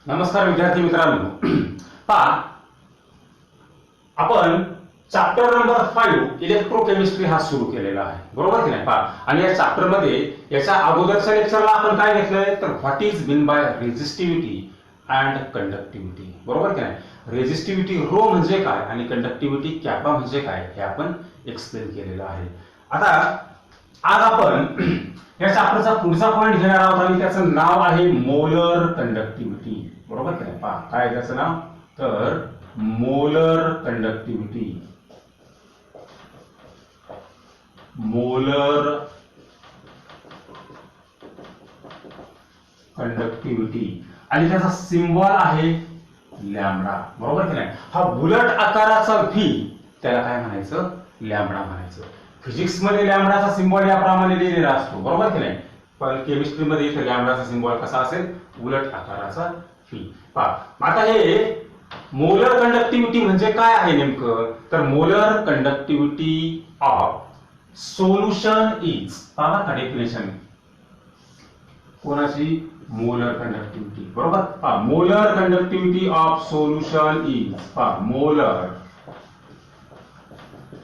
नमस्कार विद्यार्थी मित्रांनो. पहा, आपण चॅप्टर नंबर 5 इलेक्ट्रोकेमिस्ट्री हा सुरू केलेला आहे, बरोबर की नाही? पहा, आणि या चॅप्टर मध्ये याच्या अगोदरच्या लेक्चरला आपण काय घेतलंय तर what is mean by resistivity and conductivity, बरोबर की नाही? रेझिस्टिव्हिटी रो म्हणजे काय आणि कंडक्टिव्हिटी कॅपा म्हणजे काय हे आपण एक्सप्लेन केलेलं आहे. आता आज आपण या चॅप्टरचा पुढचा पॉइंट घेणार आहोत आणि त्याचं नाव आहे मोलर कंडक्टिव्हिटी, बरोबर की नाही? पहा, काय त्याचं नाव तर मोलर कंडक्टिव्हिटी. मोलर कंडक्टिव्हिटी आणि त्याचा सिम्बॉल आहे लॅम्बडा, बरोबर की नाही? हा बुलट आकाराचा व्ही त्याला काय म्हणायचं? लॅम्बडा म्हणायचं. फिजिक्स मध्ये लॅम्बडाचा सिम्बॉल याप्रमाणे लिहिलेला असतो, बरोबर की नाही? पण केमिस्ट्री मध्ये इथे लॅम्बडाचा सिम्बॉल कसा असेल? उलट आकाराचा व्ही. पहा, आता हे मोलर कंडक्टिव्हिटी म्हणजे काय आहे नेमकं तर molar conductivity of solution is, पहा का डेफिनेशन कोणाची? मोलर कंडक्टिव्हिटी, बरोबर? पहा, molar conductivity of solution is, पहा, molar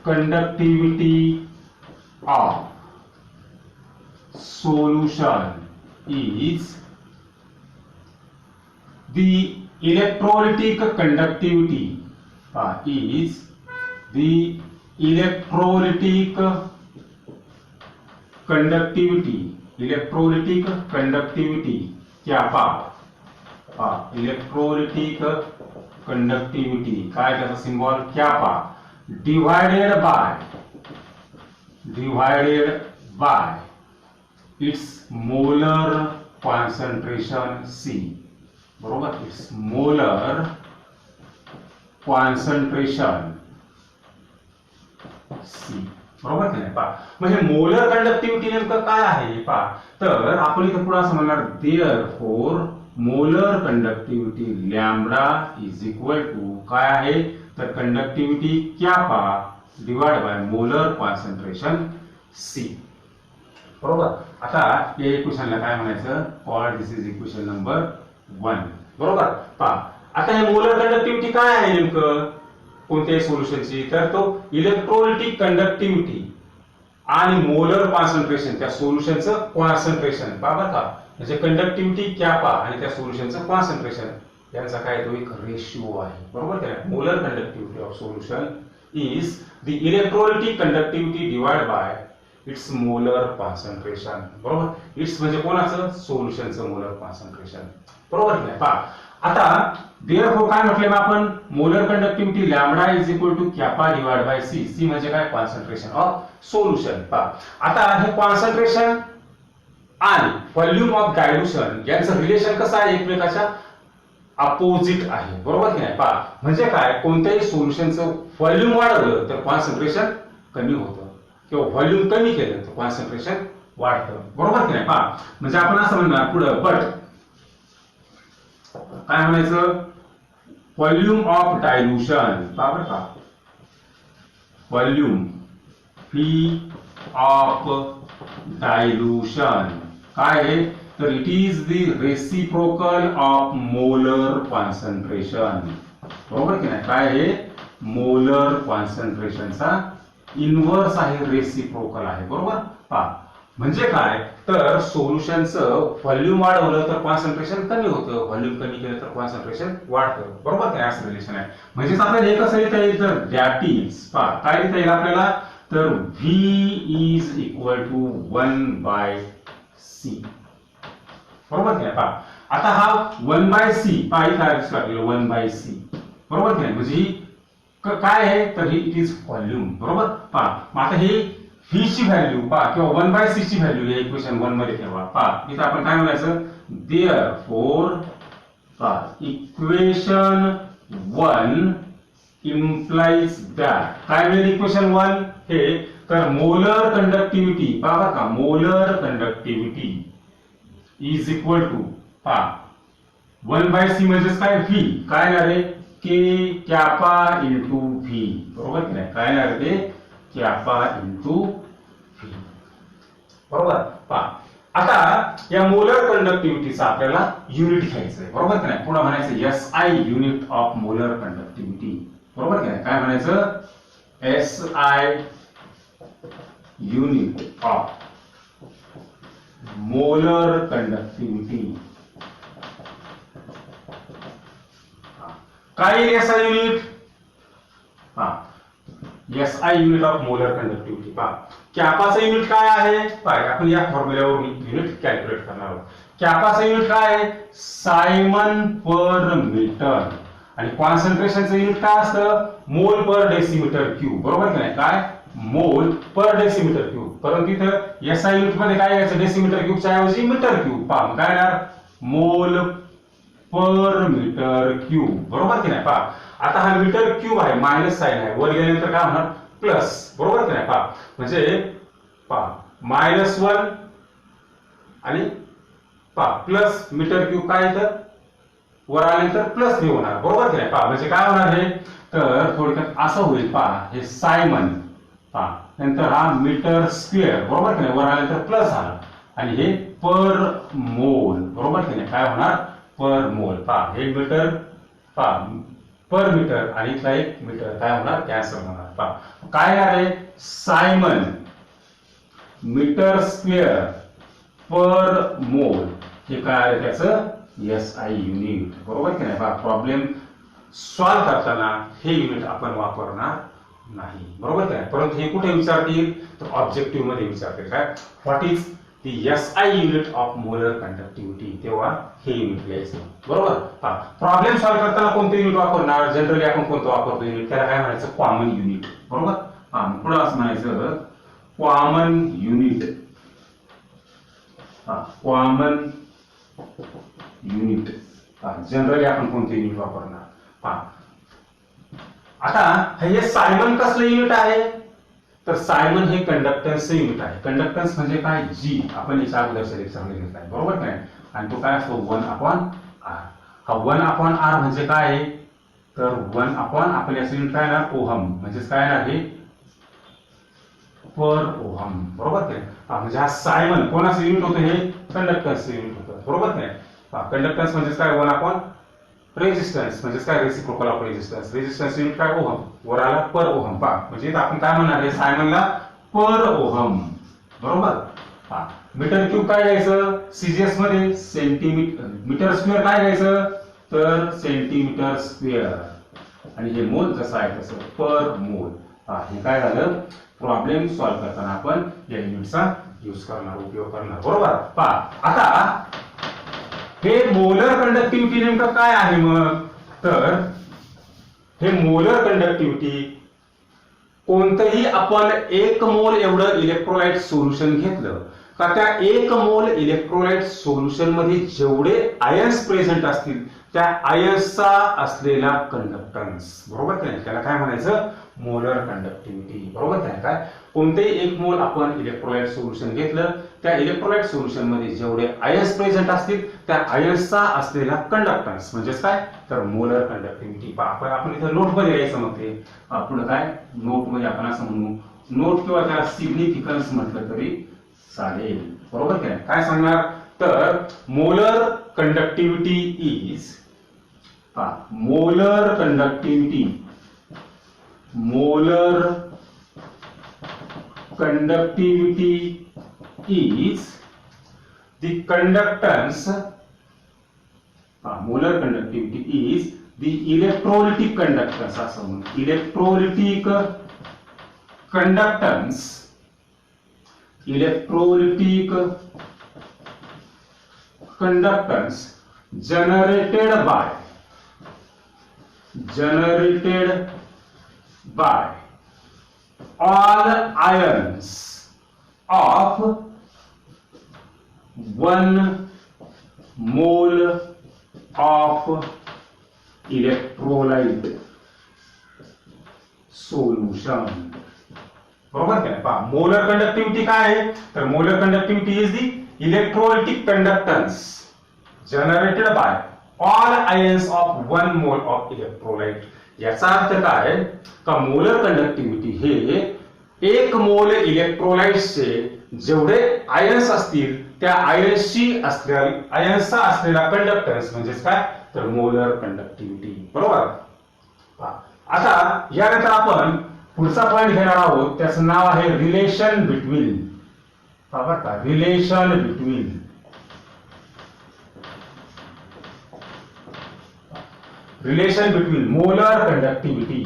conductivity of solution is the electrolytic conductivity is the electrolytic conductivity kappa electrolytic conductivity काय त्याचा symbol? कॅपा divided by its molar concentration C, बरोबर? its molar concentration C, बरोबर की नाही? पहा, म्हणजे molar conductivity नेमकं काय आहे? पहा, तर आपण इथे पुढे असं म्हणणार therefore molar conductivity lambda is equal to काय आहे तर conductivity kappa divide by molar concentration C, बरोबर? आता या इक्वेशनला काय म्हणायचं? Call this is equation number 1, बरोबर? पहा, आता हे मोलर कंडक्टिव्हिटी काय आहे नेमकं कोणत्याही सोल्युशनची तर तो इलेक्ट्रोलिटिक कंडक्टिव्हिटी आणि मोलर कॉन्सन्ट्रेशन त्या सोल्युशनचं कॉन्सन्ट्रेशन, बरोबर का? म्हणजे कंडक्टिव्हिटी कॅपा आणि त्या सोल्युशनचं कॉन्सन्ट्रेशन यांचा काय तो एक रेशिओ आहे, बरोबर का? Molar conductivity of solution is the electrolytic conductivity divide by it's molar concentration, बरोबर? इट्स म्हणजे कोणाचं? सोल्युशनचं मोलर कॉन्सन्ट्रेशन, बरोबर की नाही? पहा, आता देअरफॉर काय म्हटले मग आपण? Molar conductivity lambda is equal to kappa divide by C. C म्हणजे काय? Concentration of solution. पहा, आता हे कॉन्सन्ट्रेशन आणि व्हॉल्यूम ऑफ डायल्युशन यांचं रिलेशन कसं आहे? एकमेकाच्या अपोजिट आहे, बरोबर की नाही? पहा, म्हणजे काय? कोणत्याही सोल्युशनचं व्हॉल्यूम वाढवलं तर कॉन्सन्ट्रेशन कमी होतं किंवा व्हॉल्यूम कमी केलं तर कॉन्सन्ट्रेशन वाढतं, बरोबर की नाही? पहा, म्हणजे आपण असं म्हणणार पुढं बट काय म्हणायचं? व्हॉल्यूम ऑफ डायल्युशन, बरोबर का? व्हॉल्यूम व्ही ऑफ डायल्युशन काय आहे तर it is the reciprocal of molar concentration, बरोबर की नाही? काय आहे? मोलर कॉन्सन्ट्रेशनचा इन्व्हर्स आहे, रेसिप्रोकल आहे, बरोबर? पहा, म्हणजे काय तर सोल्युशनचं व्हॉल्यूम वाढवलं तर कॉन्सन्ट्रेशन कमी होतं, व्हॉल्यूम कमी केलं तर कॉन्सन्ट्रेशन वाढतं, बरोबर? काय असं रिलेशन आहे. म्हणजेच आपल्याला हे कसं लिहिता येईल तर दॅट इज, पहा काय लिहिता येईल आपल्याला तर V is equal to 1/c, बरोबर की नाही? पहा, आता हा 1/c पहा इथे लागेल 1/c, बरोबर की नाही? म्हणजे ही काय आहे तर ही इट इज व्हॉल्यूम, बरोबर? पहा, मग आता हे व्ही ची व्हॅल्यू पहा किंवा 1/c ची व्हॅल्यू या इक्वेशन 1 मध्ये ठेवा. पहा, इथे आपण काय म्हणायचं? देअरफॉर पहा इक्वेशन 1 implies that काय मिळेल इक्वेशन 1 हे तर मोलर कंडक्टिव्हिटी, पहा का? Molar conductivity is equal to पहा 1/c म्हणजे काय? व्ही काय येणार आहे? के कॅपा इंटू व्ही, बरोबर की नाही? काय येणार ते? कॅपा इंटू व्ही, बरोबर? पहा, आता या मोलर कंडक्टिव्हिटीचा आपल्याला युनिट घ्यायचंय, बरोबर की नाही? पुढे म्हणायचं SI unit of molar conductivity, बरोबर की नाही? काय म्हणायचं? SI unit of molar conductivity. काय SI unit? SI unit of molar conductivity. पहा कॅपाचं युनिट काय आहे? पहा आपण या फॉर्म्युल्यावर युनिट कॅल्क्युलेट करणार आहोत. कॅपाचं युनिट काय आहे? सायमन पर मीटर. आणि कॉन्सन्ट्रेशनचं युनिट काय असतं? मोल पर डेसिमीटर क्यूब, बरोबर की नाही? काय? मोल पर डेसिमीटर क्यूब. परंतु इथं SI युनिट मध्ये काय घ्यायचं? डेसिमीटर क्यूबच्या ऐवजी मीटर क्यूब. पहा काय येणार? मोल पर मीटर क्यूब, बरोबर की नाही? पहा आता हा मीटर क्यूब आहे, मायनस साइन आहे, वर गेल्यानंतर काय होणार? प्लस, बरोबर की नाही? पहा म्हणजे पहा -1 आणि पहा प्लस मीटर क्यूब काय येतं? वर आल्यानंतर प्लस हे होणार, बरोबर की नाही? पहा म्हणजे काय होणार हे? तर थोडक्यात असं होईल. पहा हे सायमन, पहा नंतर हा मीटर स्क्वेअर, बरोबर की नाही? वर आल्यानंतर प्लस आला आणि हे पर मोल, बरोबर की नाही? काय होणार? पर मोल. पहा हे मीटर, पहा पर मीटर आणि इथला एक मीटर काय होणार? कॅन्सल होणार. पहा काय आहे? सायमन मीटर स्क्वेअर पर मोल, हे काय आहे त्याचं? SI युनिट, बरोबर की नाही? पहा प्रॉब्लेम सॉल्व्ह करताना हे युनिट आपण वापरणार नाही, बरोबर की नाही? परंतु हे कुठे विचारतील? तर ऑब्जेक्टिव्ह मध्ये विचारतील. काय? What is the SI unit of molar conductivity, तेव्हा हे युनिट लिहायचं, बरोबर? पहा प्रॉब्लेम सॉल्व्ह करताना कोणतं युनिट वापरणार? जनरली आपण कोणतं वापरतो युनिट? त्याला काय म्हणायचं? कॉमन युनिट, बरोबर? हा पुढे असं म्हणायचं common unit. Common unit. Generally आपण कोणते युनिट वापरणार? पहा आता हे सायमन कसलं युनिट आहे? तर सायमन हे कंडक्टन्सचं युनिट आहे. कंडक्टन्स म्हणजे काय? G. आपण याच्या अगोदरच्या लेक्चरमध्ये घेतला आहे, बरोबर की नाही? आणि तो काय असतो? 1/r. हा 1/r म्हणजे काय आहे? तर 1/, आपण याचं युनिट काय येणार? ओहम. म्हणजेच काय येणार? हे पर ओहम, बरोबर की नाही? म्हणजे हा सायमन कोणाचं युनिट होतं? हे कंडक्टन्सचं युनिट होतं, बरोबर की नाही? कंडक्टन्स म्हणजे काय? 1/, रेजिस्टन्स म्हणजे काय? Reciprocal of resistance. Resistance unit काय? ओहम. वर आला पर ओहम. पहा म्हणजे आपण काय म्हणणार? हे सायमनला पर ओहम, बरोबर? मीटर क्यूब काय घ्यायचं? सीजीएस मध्ये सेंटीमीटर. मीटर स्क्वेअर काय घ्यायचं? तर सेंटीमीटर स्क्वेअर. आणि हे मोल जसं आहे तसं पर मोल. हे काय झालं? प्रॉब्लेम सॉल्व्ह करताना आपण या युनिटचा यूज करणार, उपयोग करणार, बरोबर? पहा आता हे मोलर कंडक्टिव्हिटी नेमकं काय आहे मग? तर हे मोलर कंडक्टिव्हिटी कोणतंही आपण 1 मोल एवढं इलेक्ट्रोलाइट सोल्युशन घेतलं का त्या 1 मोल इलेक्ट्रोलाइट सोल्युशन मध्ये जेवढे आयन्स प्रेझेंट असतील त्या आयन्सचा असलेला कंडक्टन्स, बरोबर की नाही? त्याला काय म्हणायचं? मोलर कंडक्टिव्हिटी, बरोबर की नाही? काय कोणतेही 1 मोल आपण इलेक्ट्रोलाइट सोल्युशन घेतलं त्या इलेक्ट्रोलाइट सोल्युशन मध्ये जेवढे आयन्स प्रेझेंट असतील त्या आयन्सचा असलेला कंडक्टन्स म्हणजेच काय? तर मोलर कंडक्टिव्हिटी. आपण इथं नोट मध्ये लिहायचं. मग ते पुढे काय? नोट मध्ये आपण असं म्हणू, नोट किंवा त्याला सिग्निफिकन्स म्हटलं तरी चालेल, बरोबर की नाही? काय सांगणार? तर molar conductivity is, molar conductivity, molar conductivity is the conductance. Molar conductivity is the electrolytic conductance. असं म्हणू, electrolytic conductance, electrolytic conductance generated by all ions of 1 mole of electrolyte solution, बरोबर काय? पहा मोलर कंडक्टिव्हिटी काय आहे? तर molar conductivity is the electrolytic conductance generated by all ions of 1 मोल of electrolyte. याचा अर्थ काय? का मोलर कंडक्टिव्हिटी हे 1 मोल इलेक्ट्रोलाइट्सचे जेवढे आयन्स असतील त्या आयन्सचा असलेला कंडक्टन्स म्हणजेच काय तर मोलर कंडक्टिव्हिटी. बरोबर. आता यानंतर आपण पुढचा पॉइंट घेणार आहोत, त्याचं नाव आहे रिलेशन बिटवीन. बरोबर का, relation between molar conductivity.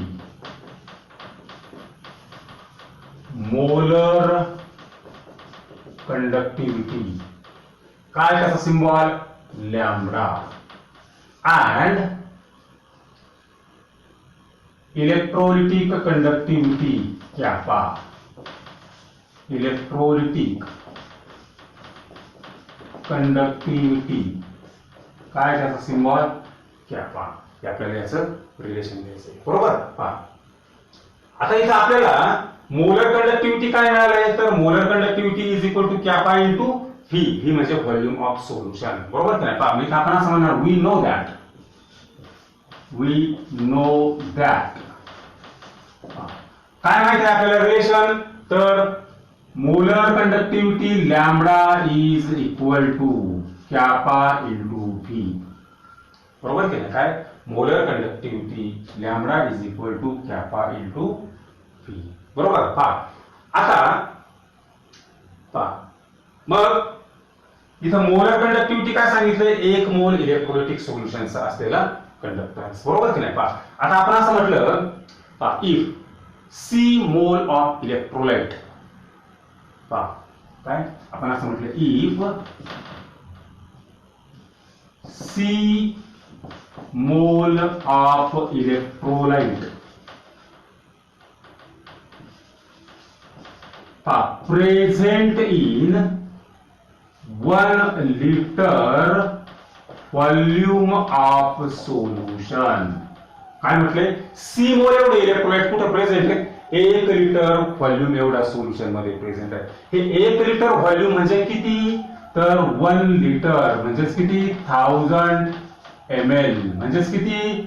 Molar conductivity काय त्याचा symbol lambda and electrolytic conductivity kappa. Electrolytic conductivity काय त्याचा सिम्बॉल कॅपा. आपल्याला याचं रिलेशन द्यायचं. बरोबर. आता इथं आपल्याला मोलर कंडक्टिव्हिटी काय मिळालंय तर molar conductivity is equal to kappa into V. V म्हणजे व्हॉल्यूम ऑफ सोल्युशन. बरोबर की नाही. म्हणजे आपण असं म्हणणार वी नो दॅट. काय माहिती आहे आपल्याला रिलेशन तर molar conductivity lambda is equal to kappa into V. बरोबर की नाही. काय molar conductivity lambda is equal to kappa into V. बरोबर. आता मग इथं मोलर कंडक्टिव्हिटी काय सांगितलंय 1 मोल इलेक्ट्रोलाइटिक सोल्युशनचा असलेला कंडक्टन्स. बरोबर की नाही. आता आपण असं म्हटलं if C mole of electrolyte. काय आपण असं म्हटलं if C mole of electrolyte present in 1 liter volume of solution. काय म्हटलंय सी मोल एवढे इलेक्ट्रोलाइट कुठे प्रेझेंट आहे 1 लिटर व्हॉल्यूम एवढा सोल्युशन मध्ये प्रेझेंट आहे. हे 1 लिटर व्हॉल्यूम म्हणजे किती तर 1 लिटर म्हणजेच किती 1000 ml म्हणजेच किती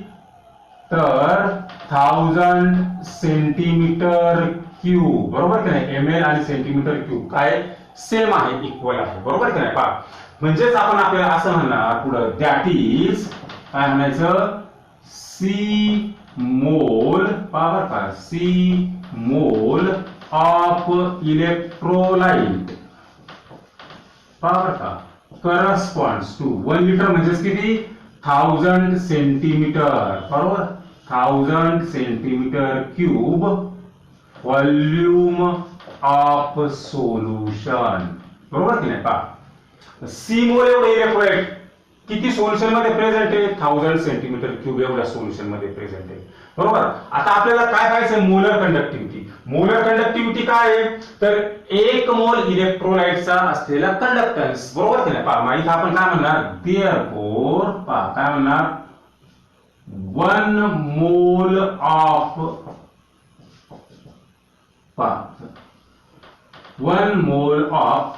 तर 1000 सेंटीमीटर क्यूब. बरोबर की नाही. ml आणि सेंटीमीटर क्यूब काय सेम आहे इक्वल आहे. बरोबर की नाही. म्हणजेच आपण आपल्याला असं म्हणणार पुढे दॅट इज काय म्हणायचं सी मोल पॉवर का C mole of electrolyte power का करस्पॉन्ड्स टू 1 लिटर म्हणजेच किती 1000 सेंटीमीटर. बरोबर 1000 centimetre cube volume of solution. बरोबर की नाही. सी मोल एवढे इलेक्ट्रोलाइट किती सोल्युशन मध्ये प्रेझेंट आहे 1000 सेंटीमीटर क्यूब एवढ्या सोल्युशन मध्ये प्रेझेंट आहे. बरोबर. आता आपल्याला काय पाहायचं मोलर कंडक्टिव्हिटी. मोलर कंडक्टिव्हिटी काय आहे तर 1 मोल इलेक्ट्रोलाइटचा असलेला कंडक्टन्स. बरोबर की नाही. माहिती आपण काय म्हणणार देअरफॉर काय म्हणणार 1 mole of 1 mole of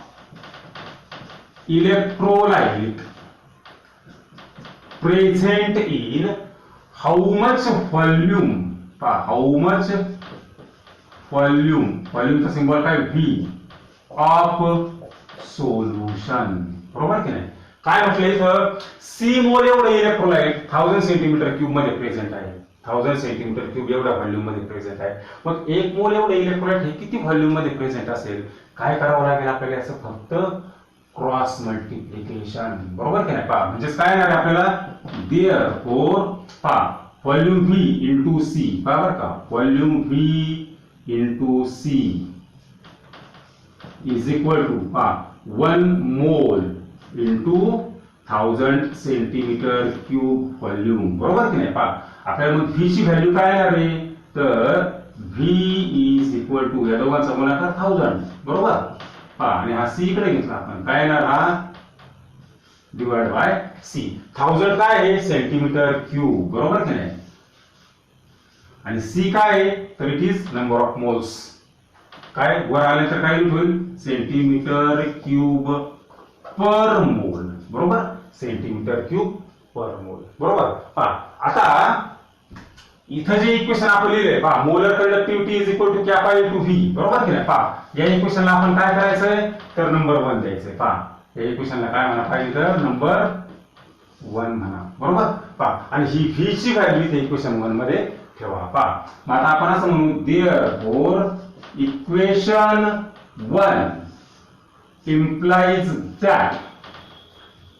electrolyte present in how much volume. how much volume चा सिंबल काय V ऑफ सोल्युशन. बरोबर की नाही. काय म्हटलं इथं सी मोल एवढं इलेक्ट्रोलाइट 1000 सेंटीमीटर क्यूब मध्ये प्रेझेंट आहे. 1000 सेंटीमीटर क्यूब एवढा व्हॉल्यूम मध्ये प्रेझेंट आहे. मग 1 मोल एवढं इलेक्ट्रोलाइट हे किती व्हॉल्यूम मध्ये प्रेझेंट असेल काय करावं लागेल आपल्याला याचं फक्त क्रॉस मल्टिप्लिकेशन. बरोबर की नाही. म्हणजे काय येणार आहे आपल्याला therefore volume V into C. बरोबर का volume V into C is equal to 1 mole into 1000 centimetre cube volume. बरोबर की नाही. आपल्याला मग व्ही ची व्हॅल्यू काय येणार आहे तर व्ही इज इक्वल टू या दोघांचा गुणाकार 1000. बरोबर. आणि हा सी इकडे घेतला आपण काय येणार हा डिवाइड बाय सी. 1000 काय आहे सेंटीमीटर क्यूब. बरोबर की नाही. आणि सी काय आहे तर it is number of moles. काय वर आले तर काय होईल सेंटीमीटर क्यूब पर मोल. बरोबर सेंटीमीटर क्यूब पर मोल. बरोबर. आता इथं जे इक्वेशन आपण लिहिलंय molar conductivity is equal to kappa into V. बरोबर की नाही. या इक्वेशनला आपण काय करायचंय तर नंबर 1 द्यायचंय. या इक्वेशनला काय म्हणा पाहिजे तर नंबर 1 म्हणा, बरोबर. पहा आणि ही v ची व्हॅल्यू इथे इक्वेशन 1 मध्ये ठेवा. पहा मग आता आपण असं म्हणू देअरफॉर इक्वेशन 1 implies that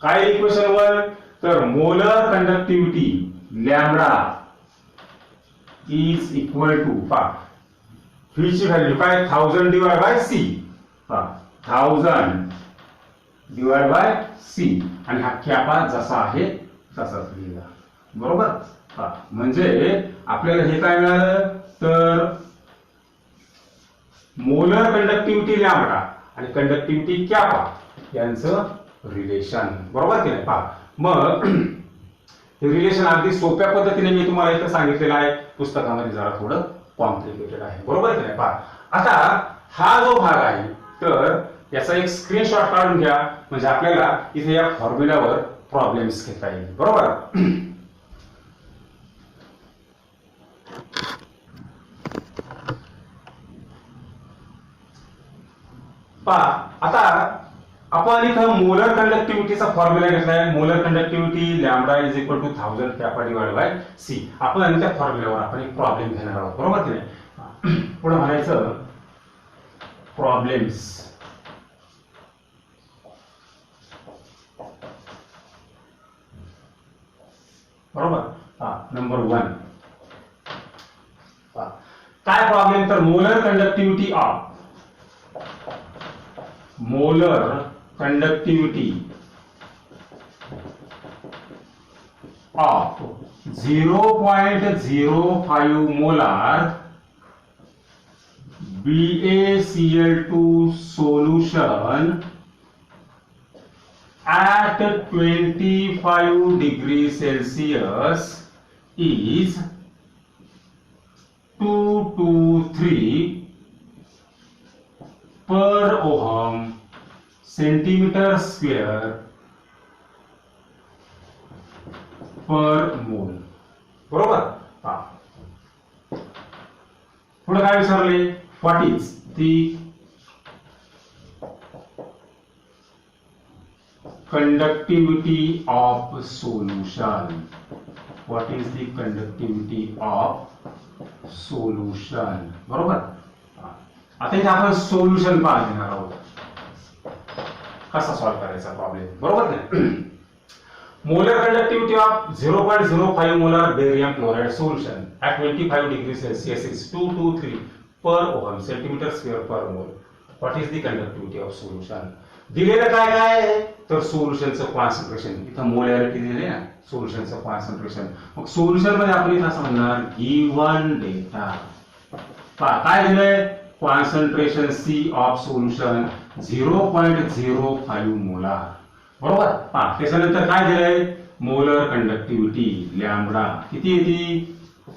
काय इक्वेशन 1 तर molar conductivity lambda is equal to पहा v ची व्हॅल्यू काय 1000 डिवाइड बाय c. पहा 1000 डिवाइड बाय c आणि हा कॅपा जसा आहे तसाच लिहिला, बरोबर. पहा म्हणजे आपल्याला हे काय मिळालं तर मोलर कंडक्टिव्हिटी लॅम्बडा आणि कंडक्टिव्हिटी कॅपा यांचं रिलेशन, बरोबर की नाही. पहा मग हे रिलेशन अगदी सोप्या पद्धतीने मी तुम्हाला इथं सांगितलेलं आहे, पुस्तकामध्ये जरा थोडं कॉम्प्लिकेटेड आहे, बरोबर की नाही. पहा आता हा जो भाग आहे तर याचा एक स्क्रीनशॉट काढून घ्या म्हणजे आपल्याला इथे या फॉर्म्युल्यावर प्रॉब्लेम्स घेता येईल, बरोबर. पहा आता आपण इथं मोलर कंडक्टिव्हिटीचा फॉर्म्युला घेतलाय. Molar conductivity lambda is equal to 1000 kappa divide by C. आपण त्या फॉर्म्युल्यावर आपण एक प्रॉब्लेम घेणार आहोत, बरोबर की नाही. पुढे म्हणायचं प्रॉब्लेम्स. बरोबर. नंबर 1 काय प्रॉब्लेम तर molar conductivity of of 0.05 molar BaCl2 solution at 25 degrees Celsius is 223 per ohm centimeter square per mole, बरोबर. पुढे काय विचारले what is the conductivity of solution. What is the conductivity of solution, बरोबर. आता इथे आपण सोल्युशन पाहणार आहोत कसा सॉल्व्ह करायचा प्रॉब्लेम, बरोबर नाही. Molar conductivity of 0.05 molar barium chloride solution at 25 degrees Celsius is 223 per ohm centimeter square per mole. What is the conductivity of solution? दिलेलं काय काय आहे तर सोल्युशनचं कॉन्सन्ट्रेशन. इथं मोलॅरिटी दिले ना, सोल्युशनचं कॉन्सन्ट्रेशन. मग सोल्युशन मध्ये आपण इथं असं म्हणणार गिवन डेटा. पहा काय दिलंय concentration C of solution 0.05 molar, बरोबर. पहा त्याच्यानंतर काय दिलंय मोलर कंडक्टिव्हिटी लॅम्बडा किती येते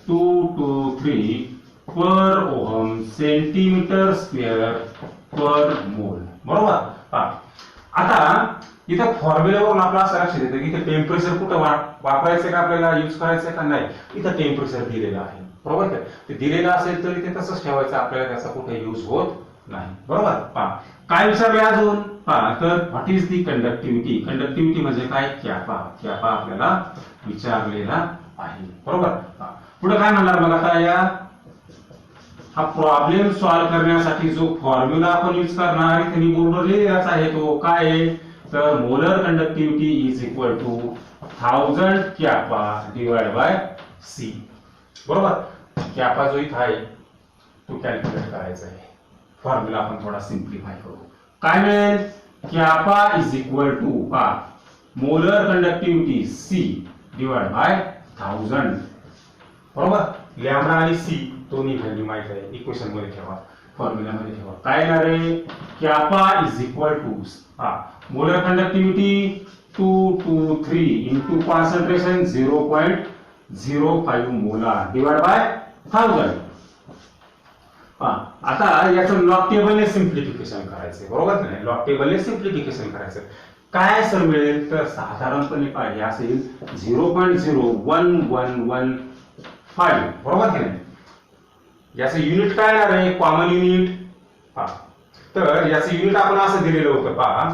223 पर ओहम सेंटीमीटर स्क्वेअर पर मोल, बरोबर. पहा आता इथं फॉर्म्युल्यावरून आपला असं लक्षात येतं की इथे टेम्परेचर कुठं वापरायचं का आपल्याला यूज करायचं का नाही. इथं टेम्परेचर दिलेलं आहे, बरोबर. ते दिलेलं असेल तर इथे तसंच ठेवायचं, आपल्याला त्याचा कुठे यूज होत नाही, बरोबर. पहा काय विचारले अजून पहा तर what is the conductivity. Conductivity म्हणजे काय कॅपा. कॅपा आपल्याला विचारलेला आहे, बरोबर. पुढे काय म्हणणार बघा आता या हा प्रॉब्लेम सॉल्व्ह करण्यासाठी जो फॉर्म्युला आपण यूज करणार इथे मी बोर्डवर लिहिलेलाच आहे तो काय आहे तर molar conductivity is equal to 1000 kappa divide by C, बरोबर. कॅपा जो इथे आहे तो कॅल्क्युलेट करायचा आहे. फॉर्म्युला आपण थोडा सिंप्लिफाय करू. काय मिळेल kappa is equal to molar conductivity C divide by 1000, बरोबर. लॅम्बडा आणि सी दोन्ही व्हॅल्यू माहित आहे, इक्वेशन मध्ये ठेवा, फॉर्म्युला मध्ये ठेवा. काय येणार आहे kappa is equal to molar conductivity 223 into concentration 0.05 molar divide by 1000. आता याचं लॉग टेबलने सिम्प्लिफिकेशन करायचंय, बरोबर नाही. लॉग टेबलने सिम्प्लिफिकेशन करायचं काय सर मिळेल तर साधारणपणे पाहिजे असेल 0.01115, बरोबर की नाही. याचं युनिट काय येणार आहे कॉमन युनिट. तर याचं युनिट आपण असं दिलेलं होतं पहा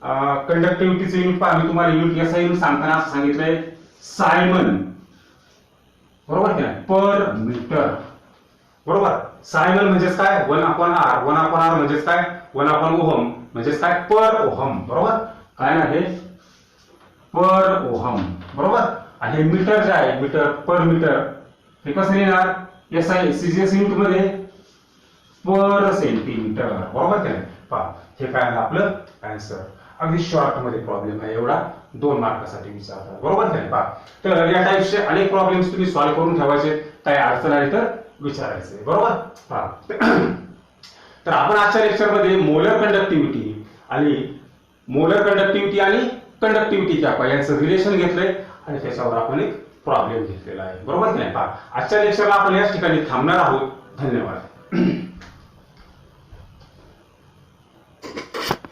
कंडक्टिव्हिटीचं युनिट पहा, मी तुम्हाला युनिट एसआय युनिट सांगताना असं सांगितलंय सायमन, बरोबर की नाही, पर मीटर, बरोबर. सायमन म्हणजेच काय, 1/r, 1/r म्हणजेच काय, 1/ओहम म्हणजेच काय, पर ओहम, बरोबर. काय ना हे पर ओहम, बरोबर. आणि हे मीटर जे आहे, मीटर पर मीटर, हे कसं लिहिणार, एसआय सीजीएस युनिट मध्ये पर सेंटीमीटर, बरोबर की नाही. पहा हे काय आहे आपलं आन्सर. अगदी शॉर्ट मध्ये प्रॉब्लेम आहे, एवढा 2 मार्कासाठी विचारतात, बरोबर की नाही. पहा तर या टाइपचे अनेक प्रॉब्लेम्स तुम्ही सॉल्व्ह करून ठेवायचे, काही अडचण आली तर विचारायचे, बरोबर. पहा तर आपण आजच्या लेक्चर मध्ये मोलर कंडक्टिव्हिटी आणि कंडक्टिव्हिटी यांचं रिलेशन घेतलंय आणि त्याच्यावर आपण एक प्रॉब्लेम घेतलेला आहे, बरोबर की नाही. पहा आजच्या लेक्चरला आपण याच ठिकाणी थांबणार आहोत. धन्यवाद.